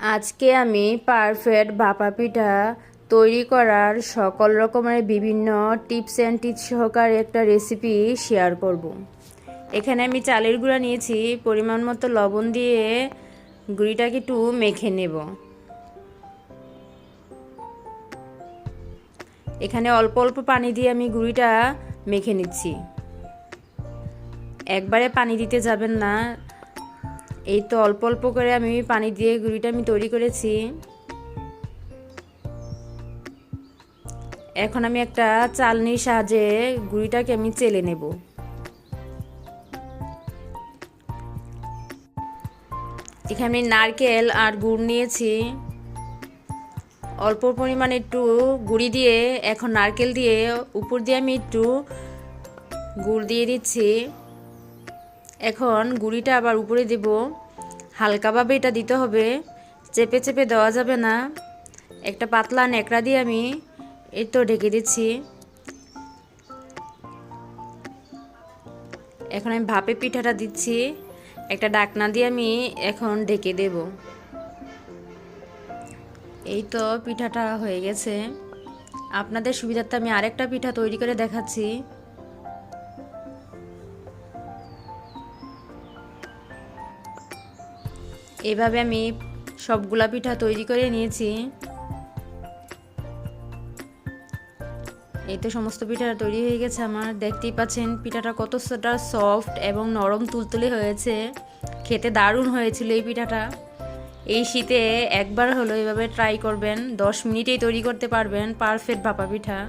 আজকে আমি পারফেক্ট ভাপা পিঠা তৈরি করার সকল রকমের বিভিন্ন টিপস অ্যান্ড টিপস সহকারে একটা রেসিপি শেয়ার করব। এখানে আমি চালের গুঁড়া নিয়েছি, পরিমাণ মতো লবণ দিয়ে গুঁড়িটাকে একটু মেখে নেব। এখানে অল্প অল্প পানি দিয়ে আমি গুঁড়িটা মেখে নিচ্ছি, একবারে পানি দিতে যাবেন না। এই তো অল্প অল্প করে আমি পানি দিয়ে গুঁড়িটা আমি তৈরি করেছি। এখন আমি একটা চালনির সাহায্যে গুঁড়িটাকে আমি চেলে নেব। এখানে আমি নারকেল আর গুড় নিয়েছি, অল্প পরিমাণে একটু গুঁড়ি দিয়ে এখন নারকেল দিয়ে উপর দিয়ে আমি একটু গুড় দিয়ে দিচ্ছি। এখন গুঁড়িটা আবার উপরে দেব, হালকাভাবে এটা দিতে হবে, চেপে চেপে দেওয়া যাবে না। একটা পাতলা ন্যাকড়া দিয়ে আমি এই তো ঢেকে দিচ্ছি। এখন আমি ভাপে পিঠাটা দিচ্ছি, একটা ঢাকনা দিয়ে আমি এখন ঢেকে দেব। এই তো পিঠাটা হয়ে গেছে। আপনাদের সুবিধার্থে আমি আরেকটা পিঠা তৈরি করে দেখাচ্ছি। এভাবে আমি সবগুলা পিঠা তৈরি করে নিয়েছি। এই তো সমস্ত পিঠাটা তৈরি হয়ে গেছে আমার। দেখতেই পাচ্ছেন পিঠাটা কতটা সফট এবং নরম তুলতুলে হয়েছে, খেতে দারুণ হয়েছিল এই পিঠাটা। এই শীতে একবার হলো এভাবে ট্রাই করবেন, 10 মিনিটেই তৈরি করতে পারবেন পারফেক্ট ভাপা পিঠা।